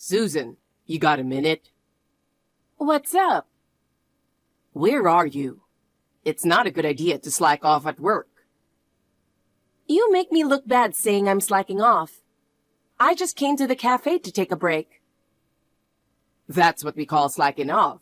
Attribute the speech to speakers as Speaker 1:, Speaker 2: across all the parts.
Speaker 1: Susan, you got a minute?
Speaker 2: What's up?
Speaker 1: Where are you? It's not a good idea to slack off at work.
Speaker 2: You make me look bad saying I'm slacking off. I just came to the cafe to take a break.
Speaker 1: That's what we call slacking off.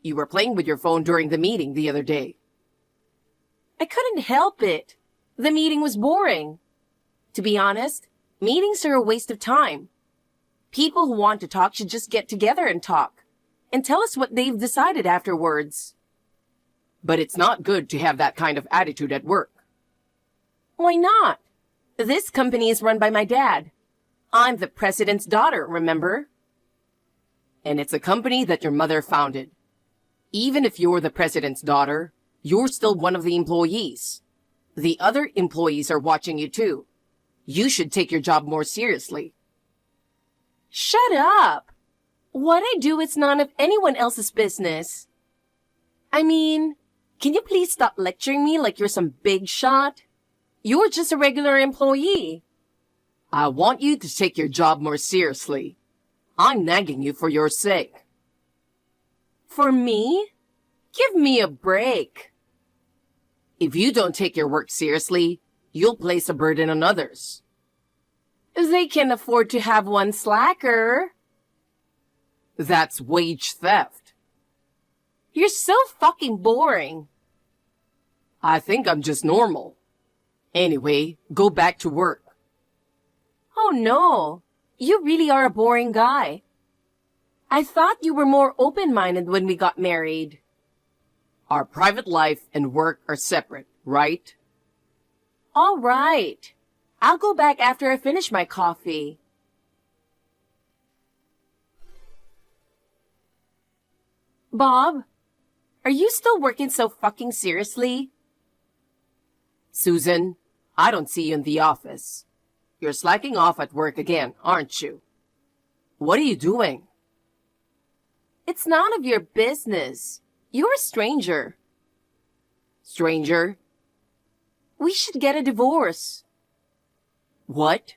Speaker 1: You were playing with your phone during the meeting the other day.
Speaker 2: I couldn't help it. The meeting was boring. To be honest, meetings are a waste of time. People who want to talk should just get together and talk, and tell us what they've decided afterwards.
Speaker 1: But it's not good to have that kind of attitude at work.
Speaker 2: Why not? This company is run by my dad. I'm the president's daughter, remember?
Speaker 1: And it's a company that your mother founded. Even if you're the president's daughter, you're still one of the employees. The other employees are watching you too. You should take your job more seriously.
Speaker 2: Shut up! What I do is none of anyone else's business. I mean, can you please stop lecturing me like you're some big shot? You're just a regular employee.
Speaker 1: I want you to take your job more seriously. I'm nagging you for your sake.
Speaker 2: For me? Give me a break.
Speaker 1: If you don't take your work seriously, you'll place a burden on others.
Speaker 2: They can afford to have one slacker.
Speaker 1: That's wage theft.
Speaker 2: You're so fucking boring.
Speaker 1: I think I'm just normal. Anyway, go back to work.
Speaker 2: Oh no, you really are a boring guy. I thought you were more open-minded when we got married.
Speaker 1: Our private life and work are separate, right?
Speaker 2: All right. I'll go back after I finish my coffee. Bob, are you still working so fucking seriously?
Speaker 1: Susan, I don't see you in the office. You're slacking off at work again, aren't you? What are you doing?
Speaker 2: It's none of your business. You're a stranger.
Speaker 1: Stranger?
Speaker 2: We should get a divorce.
Speaker 1: What?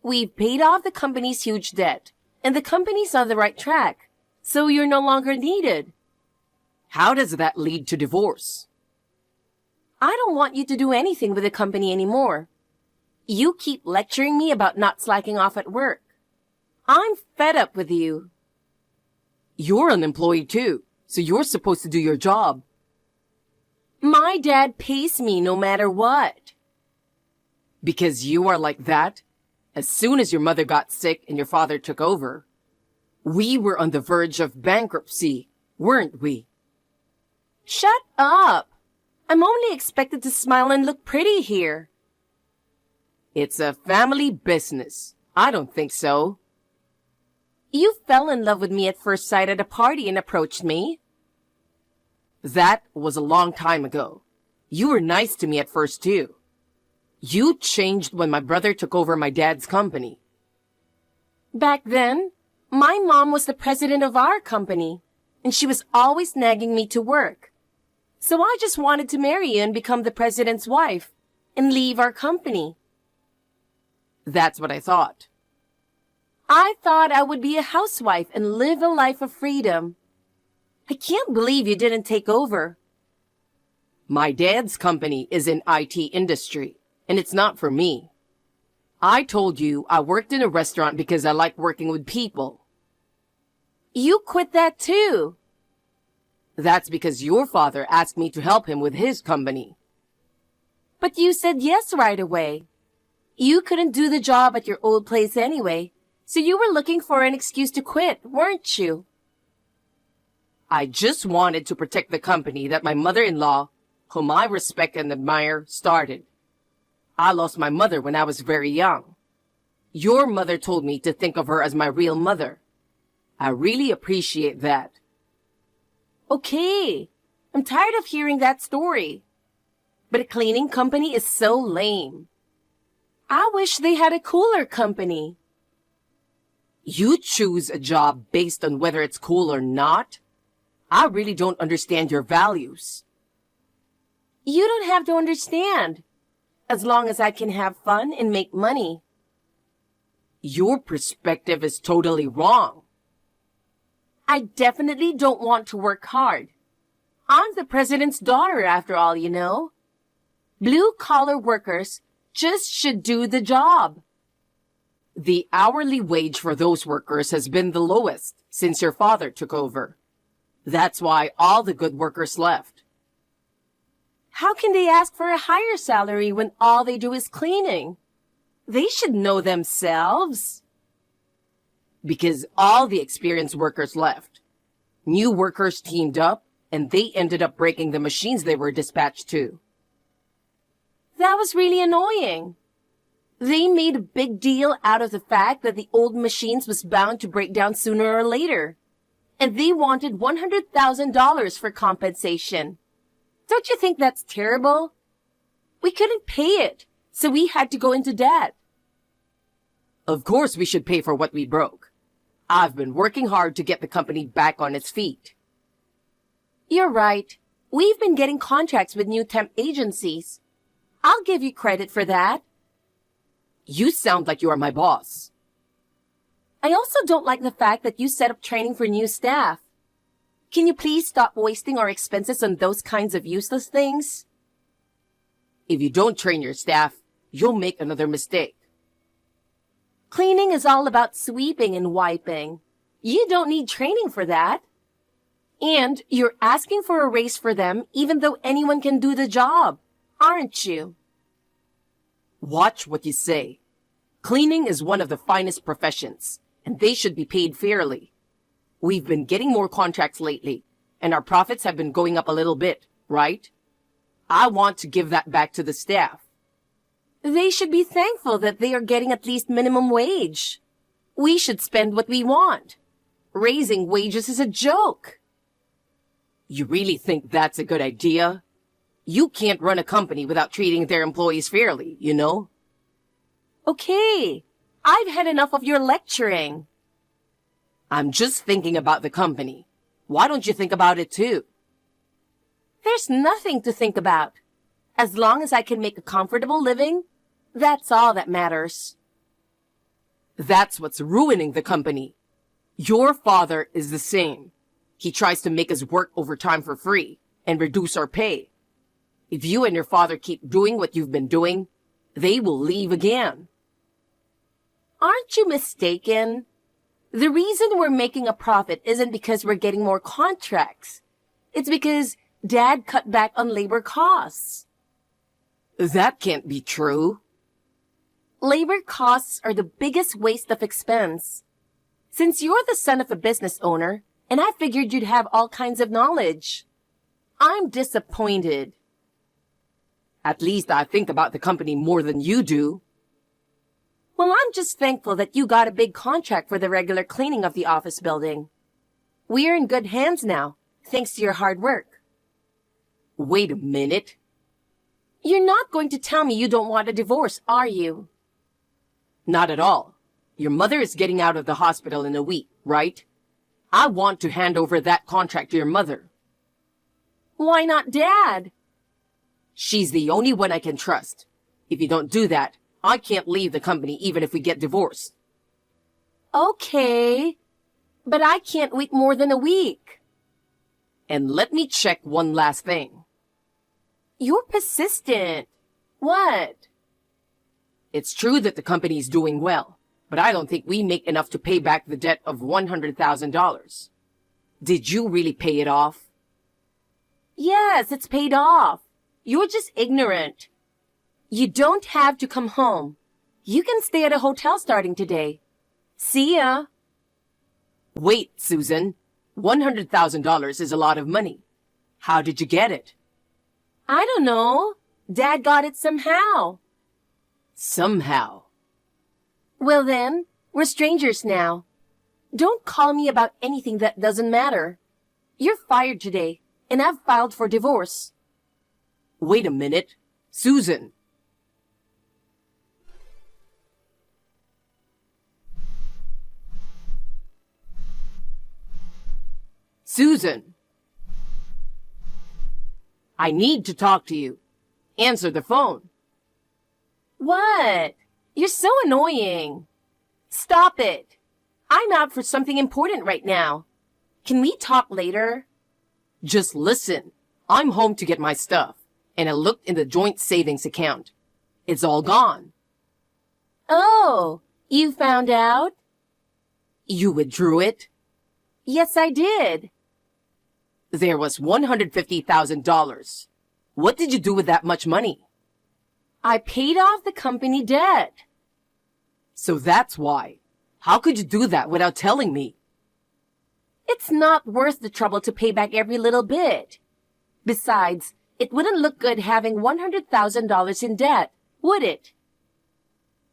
Speaker 2: We've paid off the company's huge debt, and the company's on the right track, so you're no longer needed.
Speaker 1: How does that lead to divorce?
Speaker 2: I don't want you to do anything with the company anymore. You keep lecturing me about not slacking off at work. I'm fed up with you.
Speaker 1: You're an employee too, so you're supposed to do your job.
Speaker 2: My dad pays me no matter what.
Speaker 1: Because you are like that? As soon as your mother got sick and your father took over, we were on the verge of bankruptcy, weren't we?
Speaker 2: Shut up! I'm only expected to smile and look pretty here.
Speaker 1: It's a family business. I don't think so.
Speaker 2: You fell in love with me at first sight at a party and approached me.
Speaker 1: That was a long time ago. You were nice to me at first too. You changed when my brother took over my dad's company.
Speaker 2: Back then, my mom was the president of our company, and she was always nagging me to work. So I just wanted to marry you and become the president's wife, and leave our company.
Speaker 1: That's what I thought.
Speaker 2: I thought I would be a housewife and live a life of freedom. I can't believe you didn't take over.
Speaker 1: My dad's company is in IT industry, and it's not for me. I told you I worked in a restaurant because I like working with people.
Speaker 2: You quit that too.
Speaker 1: That's because your father asked me to help him with his company.
Speaker 2: But you said yes right away. You couldn't do the job at your old place anyway, so you were looking for an excuse to quit, weren't you?
Speaker 1: I just wanted to protect the company that my mother-in-law, whom I respect and admire, started. I lost my mother when I was very young. Your mother told me to think of her as my real mother. I really appreciate that.
Speaker 2: Okay, I'm tired of hearing that story. But a cleaning company is so lame. I wish they had a cooler company.
Speaker 1: You choose a job based on whether it's cool or not? I really don't understand your values.
Speaker 2: You don't have to understand. As long as I can have fun and make money.
Speaker 1: Your perspective is totally wrong.
Speaker 2: I definitely don't want to work hard. I'm the president's daughter, after all, you know. Blue-collar workers just should do the job.
Speaker 1: The hourly wage for those workers has been the lowest since your father took over. That's why all the good workers left.
Speaker 2: How can they ask for a higher salary when all they do is cleaning? They should know themselves.
Speaker 1: Because all the experienced workers left. New workers teamed up, and they ended up breaking the machines they were dispatched to.
Speaker 2: That was really annoying. They made a big deal out of the fact that the old machines was bound to break down sooner or later. And they wanted $100,000 for compensation. Don't you think that's terrible? We couldn't pay it, so we had to go into debt.
Speaker 1: Of course we should pay for what we broke. I've been working hard to get the company back on its feet.
Speaker 2: You're right. We've been getting contracts with new temp agencies. I'll give you credit for that.
Speaker 1: You sound like you are my boss.
Speaker 2: I also don't like the fact that you set up training for new staff. Can you please stop wasting our expenses on those kinds of useless things?
Speaker 1: If you don't train your staff, you'll make another mistake.
Speaker 2: Cleaning is all about sweeping and wiping. You don't need training for that. And you're asking for a raise for them even though anyone can do the job, aren't you?
Speaker 1: Watch what you say. Cleaning is one of the finest professions, and they should be paid fairly. We've been getting more contracts lately, and our profits have been going up a little bit, right? I want to give that back to the staff.
Speaker 2: They should be thankful that they are getting at least minimum wage. We should spend what we want. Raising wages is a joke.
Speaker 1: You really think that's a good idea? You can't run a company without treating their employees fairly, you know?
Speaker 2: Okay, I've had enough of your lecturing.
Speaker 1: I'm just thinking about the company. Why don't you think about it too?
Speaker 2: There's nothing to think about. As long as I can make a comfortable living, that's all that matters.
Speaker 1: That's what's ruining the company. Your father is the same. He tries to make us work overtime for free and reduce our pay. If you and your father keep doing what you've been doing, they will leave again.
Speaker 2: Aren't you mistaken? The reason we're making a profit isn't because we're getting more contracts. It's because Dad cut back on labor costs.
Speaker 1: That can't be true.
Speaker 2: Labor costs are the biggest waste of expense. Since you're the son of a business owner, and I figured you'd have all kinds of knowledge. I'm disappointed.
Speaker 1: At least I think about the company more than you do.
Speaker 2: Well, I'm just thankful that you got a big contract for the regular cleaning of the office building. We're in good hands now, thanks to your hard work.
Speaker 1: Wait a minute.
Speaker 2: You're not going to tell me you don't want a divorce, are you?
Speaker 1: Not at all. Your mother is getting out of the hospital in a week, right? I want to hand over that contract to your mother.
Speaker 2: Why not Dad?
Speaker 1: She's the only one I can trust. If you don't do that, I can't leave the company even if we get divorced.
Speaker 2: Okay, but I can't wait more than a week.
Speaker 1: And let me check one last thing.
Speaker 2: You're persistent. What?
Speaker 1: It's true that the company is doing well, but I don't think we make enough to pay back the debt of $100,000. Did you really pay it off?
Speaker 2: Yes, it's paid off. You're just ignorant. You don't have to come home. You can stay at a hotel starting today. See ya.
Speaker 1: Wait, Susan. $100,000 is a lot of money. How did you get it?
Speaker 2: I don't know. Dad got it somehow.
Speaker 1: Somehow.
Speaker 2: Well then, we're strangers now. Don't call me about anything that doesn't matter. You're fired today, and I've filed for divorce.
Speaker 1: Wait a minute. Susan. Susan. I need to talk to you. Answer the phone.
Speaker 2: What? You're so annoying. Stop it. I'm out for something important right now. Can we talk later?
Speaker 1: Just listen. I'm home to get my stuff, and I looked in the joint savings account. It's all gone.
Speaker 2: Oh, you found out?
Speaker 1: You withdrew it?
Speaker 2: Yes, I did.
Speaker 1: There was $150,000. What did you do with that much money?
Speaker 2: I paid off the company debt.
Speaker 1: So that's why. How could you do that without telling me?
Speaker 2: It's not worth the trouble to pay back every little bit. Besides, it wouldn't look good having $100,000 in debt, would it?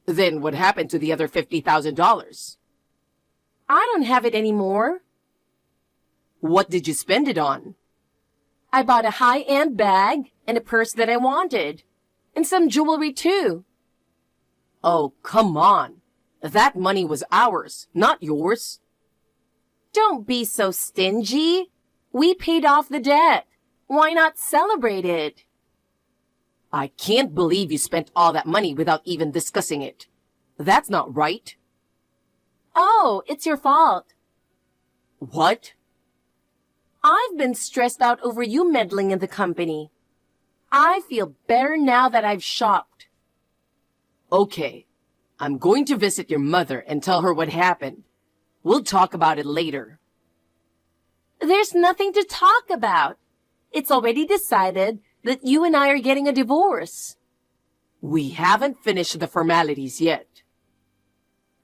Speaker 1: Then what happened to the other $50,000?
Speaker 2: I don't have it anymore.
Speaker 1: What did you spend it on?
Speaker 2: I bought a high-end bag and a purse that I wanted. And some jewelry too.
Speaker 1: Oh, come on. That money was ours, not yours.
Speaker 2: Don't be so stingy. We paid off the debt. Why not celebrate it?
Speaker 1: I can't believe you spent all that money without even discussing it. That's not right.
Speaker 2: Oh, it's your fault.
Speaker 1: What?
Speaker 2: I've been stressed out over you meddling in the company. I feel better now that I've shopped.
Speaker 1: Okay. I'm going to visit your mother and tell her what happened. We'll talk about it later.
Speaker 2: There's nothing to talk about. It's already decided that you and I are getting a divorce.
Speaker 1: We haven't finished the formalities yet.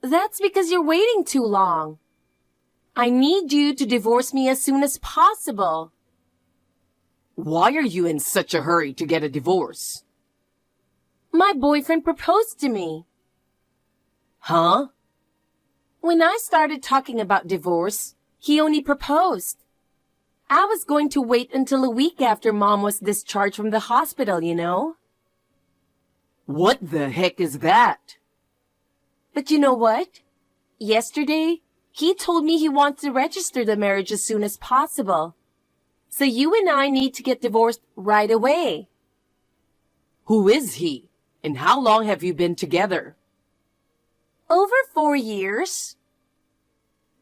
Speaker 2: That's because you're waiting too long. I need you to divorce me as soon as possible.
Speaker 1: Why are you in such a hurry to get a divorce?
Speaker 2: My boyfriend proposed to me.
Speaker 1: Huh?
Speaker 2: When I started talking about divorce, he only proposed. I was going to wait until a week after Mom was discharged from the hospital, you know.
Speaker 1: What the heck is that?
Speaker 2: But you know what? Yesterday, he told me he wants to register the marriage as soon as possible. So you and I need to get divorced right away.
Speaker 1: Who is he? And how long have you been together?
Speaker 2: Over 4 years.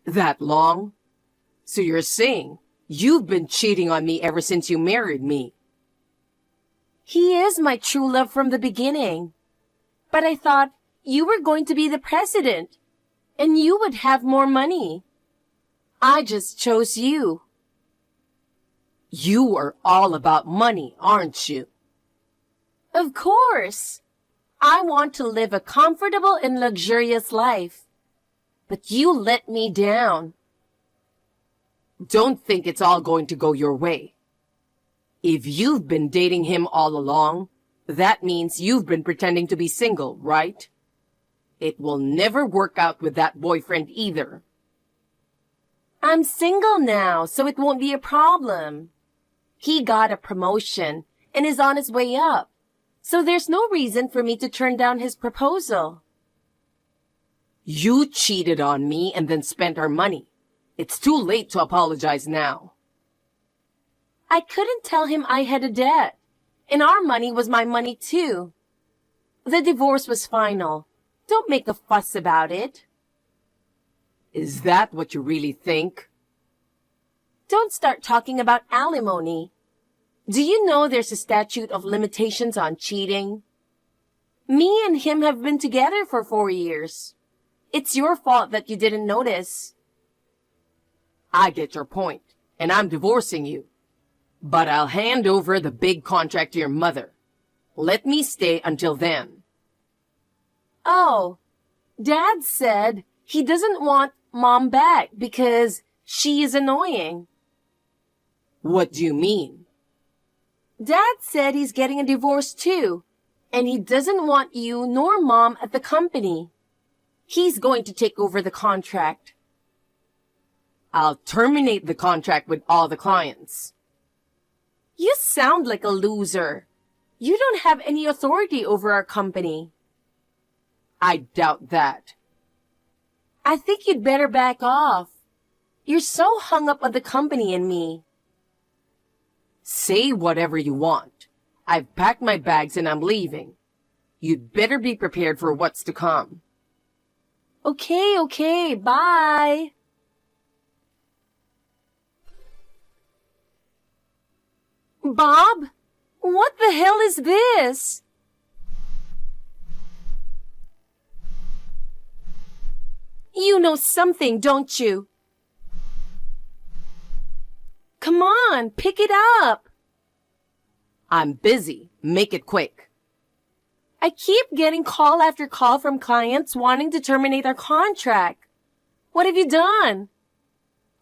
Speaker 1: That long? So you're saying you've been cheating on me ever since you married me?
Speaker 2: He is my true love from the beginning. But I thought you were going to be the president, and you would have more money. I just chose you.
Speaker 1: You are all about money, aren't you?
Speaker 2: Of course. I want to live a comfortable and luxurious life. But you let me down.
Speaker 1: Don't think it's all going to go your way. If you've been dating him all along, that means you've been pretending to be single, right? It will never work out with that boyfriend either.
Speaker 2: I'm single now, so it won't be a problem. He got a promotion and is on his way up. So there's no reason for me to turn down his proposal.
Speaker 1: You cheated on me and then spent our money. It's too late to apologize now.
Speaker 2: I couldn't tell him I had a debt, and our money was my money too. The divorce was final. Don't make a fuss about it.
Speaker 1: Is that what you really think?
Speaker 2: Don't start talking about alimony. Do you know there's a statute of limitations on cheating? Me and him have been together for 4 years. It's your fault that you didn't notice.
Speaker 1: I get your point, and I'm divorcing you. But I'll hand over the big contract to your mother. Let me stay until then.
Speaker 2: Oh, Dad said he doesn't want Mom back because she is annoying.
Speaker 1: What do you mean?
Speaker 2: Dad said he's getting a divorce too, and he doesn't want you nor Mom at the company. He's going to take over the contract.
Speaker 1: I'll terminate the contract with all the clients.
Speaker 2: You sound like a loser. You don't have any authority over our company.
Speaker 1: I doubt that.
Speaker 2: I think you'd better back off. You're so hung up on the company and me.
Speaker 1: Say whatever you want. I've packed my bags and I'm leaving. You'd better be prepared for what's to come.
Speaker 2: Okay, bye. Bob, what the hell is this? You know something, don't you? Come on, pick it up.
Speaker 1: I'm busy. Make it quick.
Speaker 2: I keep getting call after call from clients wanting to terminate our contract. What have you done?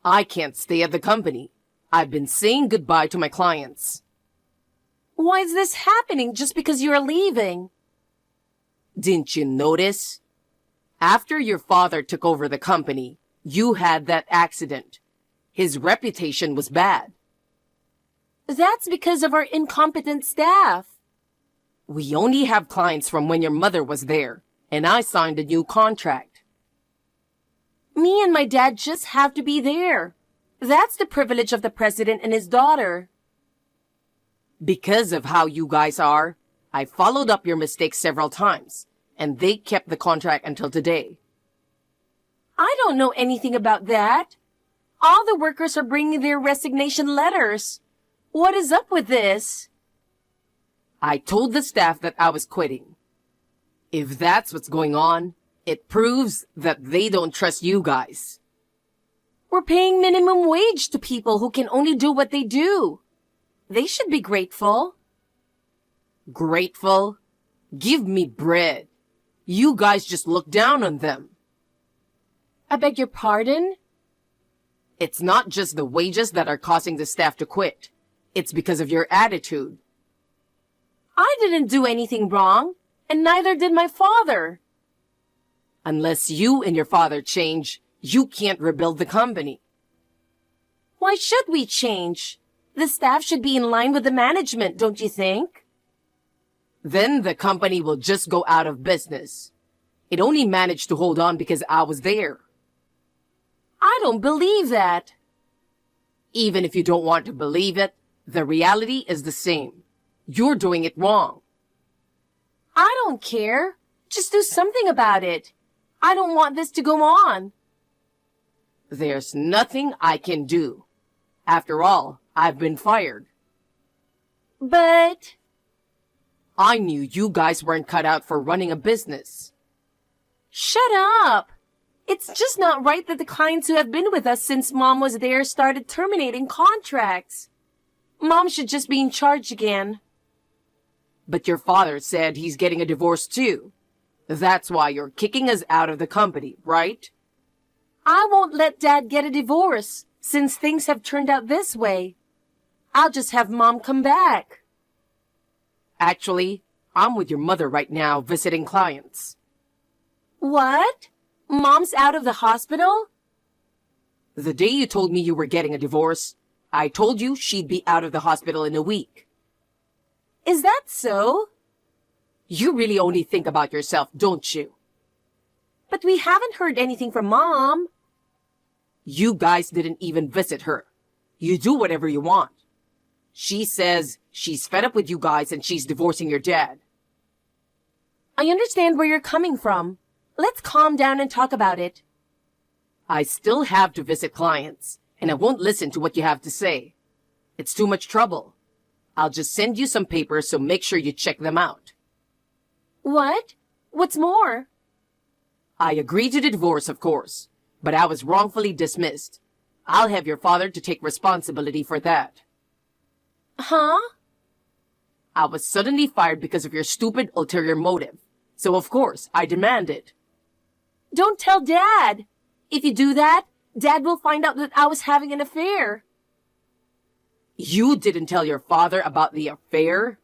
Speaker 1: I can't stay at the company. I've been saying goodbye to my clients.
Speaker 2: Why is this happening just because you're leaving?
Speaker 1: Didn't you notice? After your father took over the company, you had that accident. His reputation was bad.
Speaker 2: That's because of our incompetent staff.
Speaker 1: We only have clients from when your mother was there, and I signed a new contract.
Speaker 2: Me and my dad just have to be there. That's the privilege of the president and his daughter.
Speaker 1: Because of how you guys are, I followed up your mistakes several times, and they kept the contract until today.
Speaker 2: I don't know anything about that. All the workers are bringing their resignation letters. What is up with this?
Speaker 1: I told the staff that I was quitting. If that's what's going on, it proves that they don't trust you guys.
Speaker 2: We're paying minimum wage to people who can only do what they do. They should be grateful.
Speaker 1: Grateful? Give me bread. You guys just look down on them.
Speaker 2: I beg your pardon?
Speaker 1: It's not just the wages that are causing the staff to quit. It's because of your attitude.
Speaker 2: I didn't do anything wrong, and neither did my father.
Speaker 1: Unless you and your father change, you can't rebuild the company.
Speaker 2: Why should we change? The staff should be in line with the management, don't you think?
Speaker 1: Then the company will just go out of business. It only managed to hold on because I was there.
Speaker 2: I don't believe that.
Speaker 1: Even if you don't want to believe it, the reality is the same. You're doing it wrong.
Speaker 2: I don't care. Just do something about it. I don't want this to go on.
Speaker 1: There's nothing I can do. After all, I've been fired.
Speaker 2: But...
Speaker 1: I knew you guys weren't cut out for running a business.
Speaker 2: Shut up! It's just not right that the clients who have been with us since Mom was there started terminating contracts. Mom should just be in charge again.
Speaker 1: But your father said he's getting a divorce too. That's why you're kicking us out of the company, right?
Speaker 2: I won't let Dad get a divorce, since things have turned out this way. I'll just have Mom come back.
Speaker 1: Actually, I'm with your mother right now visiting clients.
Speaker 2: What? Mom's out of the hospital?
Speaker 1: The day you told me you were getting a divorce, I told you she'd be out of the hospital in a week.
Speaker 2: Is that so?
Speaker 1: You really only think about yourself, don't you?
Speaker 2: But we haven't heard anything from Mom.
Speaker 1: You guys didn't even visit her. You do whatever you want. She says she's fed up with you guys and she's divorcing your dad.
Speaker 2: I understand where you're coming from. Let's calm down and talk about it.
Speaker 1: I still have to visit clients, and I won't listen to what you have to say. It's too much trouble. I'll just send you some papers, so make sure you check them out.
Speaker 2: What? What's more?
Speaker 1: I agreed to the divorce, of course, but I was wrongfully dismissed. I'll have your father to take responsibility for that.
Speaker 2: Huh?
Speaker 1: I was suddenly fired because of your stupid ulterior motive, so of course I demand it.
Speaker 2: Don't tell Dad. If you do that, Dad will find out that I was having an affair.
Speaker 1: You didn't tell your father about the affair?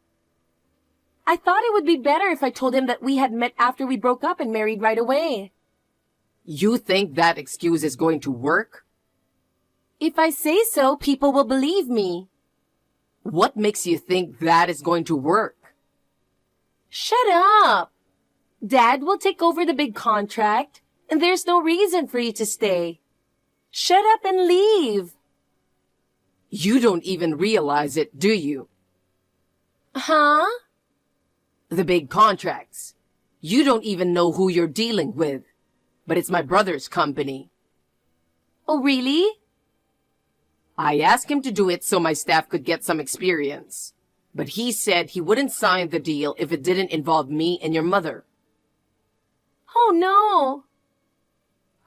Speaker 2: I thought it would be better if I told him that we had met after we broke up and married right away.
Speaker 1: You think that excuse is going to work?
Speaker 2: If I say so, people will believe me.
Speaker 1: What makes you think that is going to work?
Speaker 2: Shut up! Dad will take over the big contract, and there's no reason for you to stay. Shut up and leave.
Speaker 1: You don't even realize it, do you?
Speaker 2: Huh?
Speaker 1: The big contracts. You don't even know who you're dealing with. but it's my brother's company.
Speaker 2: Oh, really?
Speaker 1: I asked him to do it so my staff could get some experience, but he said he wouldn't sign the deal if it didn't involve me and your mother.
Speaker 2: Oh, no.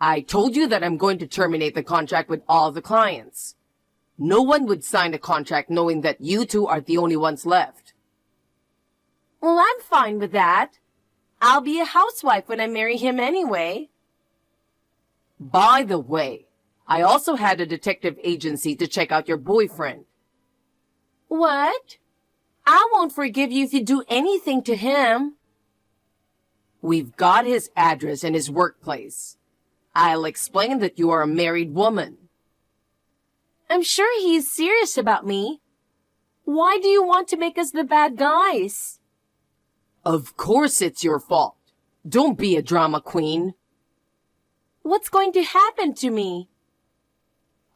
Speaker 1: I told you that I'm going to terminate the contract with all the clients. No one would sign a contract knowing that you two are the only ones left.
Speaker 2: Well, I'm fine with that. I'll be a housewife when I marry him anyway.
Speaker 1: By the way, I also had a detective agency to check out your boyfriend.
Speaker 2: What? I won't forgive you if you do anything to him.
Speaker 1: We've got his address and his workplace. I'll explain that you are a married woman.
Speaker 2: I'm sure he's serious about me. Why do you want to make us the bad guys?
Speaker 1: Of course it's your fault. Don't be a drama queen.
Speaker 2: What's going to happen to me?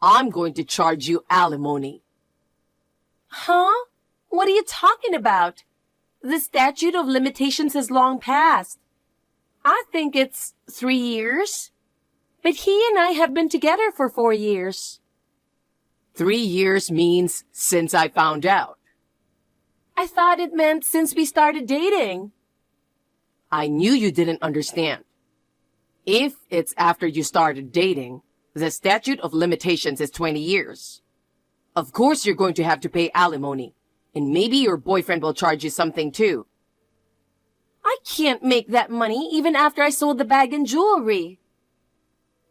Speaker 1: I'm going to charge you alimony.
Speaker 2: Huh? What are you talking about? The statute of limitations has long passed. I think it's 3 years. But he and I have been together for 4 years.
Speaker 1: 3 years means since I found out.
Speaker 2: I thought it meant since we started dating.
Speaker 1: I knew you didn't understand. If it's after you started dating, the statute of limitations is 20 years. Of course you're going to have to pay alimony, and maybe your boyfriend will charge you something too.
Speaker 2: I can't make that money even after I sold the bag and jewelry.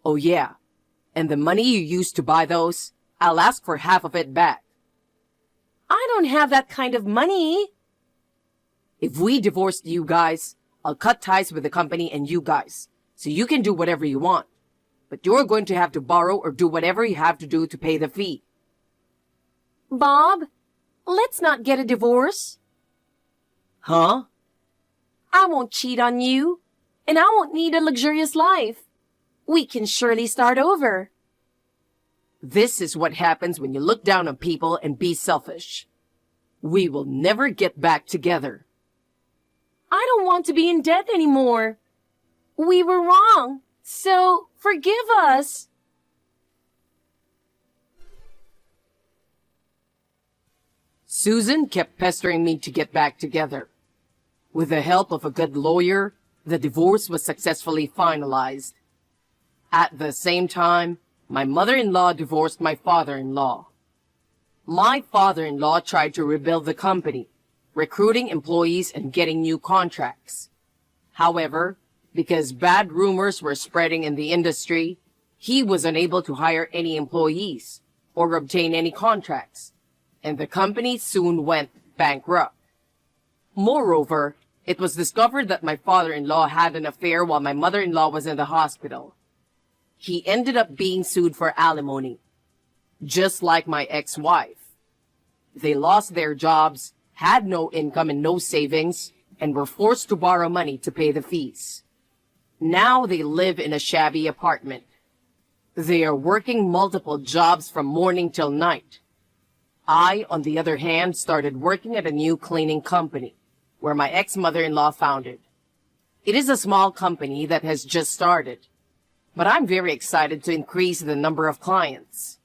Speaker 1: Oh yeah, and the money you used to buy those, I'll ask for half of it back.
Speaker 2: I don't have that kind of money.
Speaker 1: If we divorced you guys, I'll cut ties with the company and you guys, so you can do whatever you want. But you're going to have to borrow or do whatever you have to do to pay the fee.
Speaker 2: Bob, let's not get a divorce.
Speaker 1: Huh?
Speaker 2: I won't cheat on you, and I won't need a luxurious life. We can surely start over.
Speaker 1: This is what happens when you look down on people and be selfish. We will never get back together.
Speaker 2: I don't want to be in debt anymore. We were wrong, so forgive us.
Speaker 1: Susan kept pestering me to get back together. With the help of a good lawyer, the divorce was successfully finalized. At the same time, my mother-in-law divorced my father-in-law. My father-in-law tried to rebuild the company, recruiting employees and getting new contracts. However, because bad rumors were spreading in the industry, he was unable to hire any employees or obtain any contracts, and the company soon went bankrupt. Moreover, it was discovered that my father-in-law had an affair while my mother-in-law was in the hospital. He ended up being sued for alimony, just like my ex-wife. They lost their jobs, had no income and no savings, and were forced to borrow money to pay the fees. Now they live in a shabby apartment. They are working multiple jobs from morning till night. I, on the other hand, started working at a new cleaning company, where my ex-mother-in-law founded. It is a small company that has just started, but I'm very excited to increase the number of clients.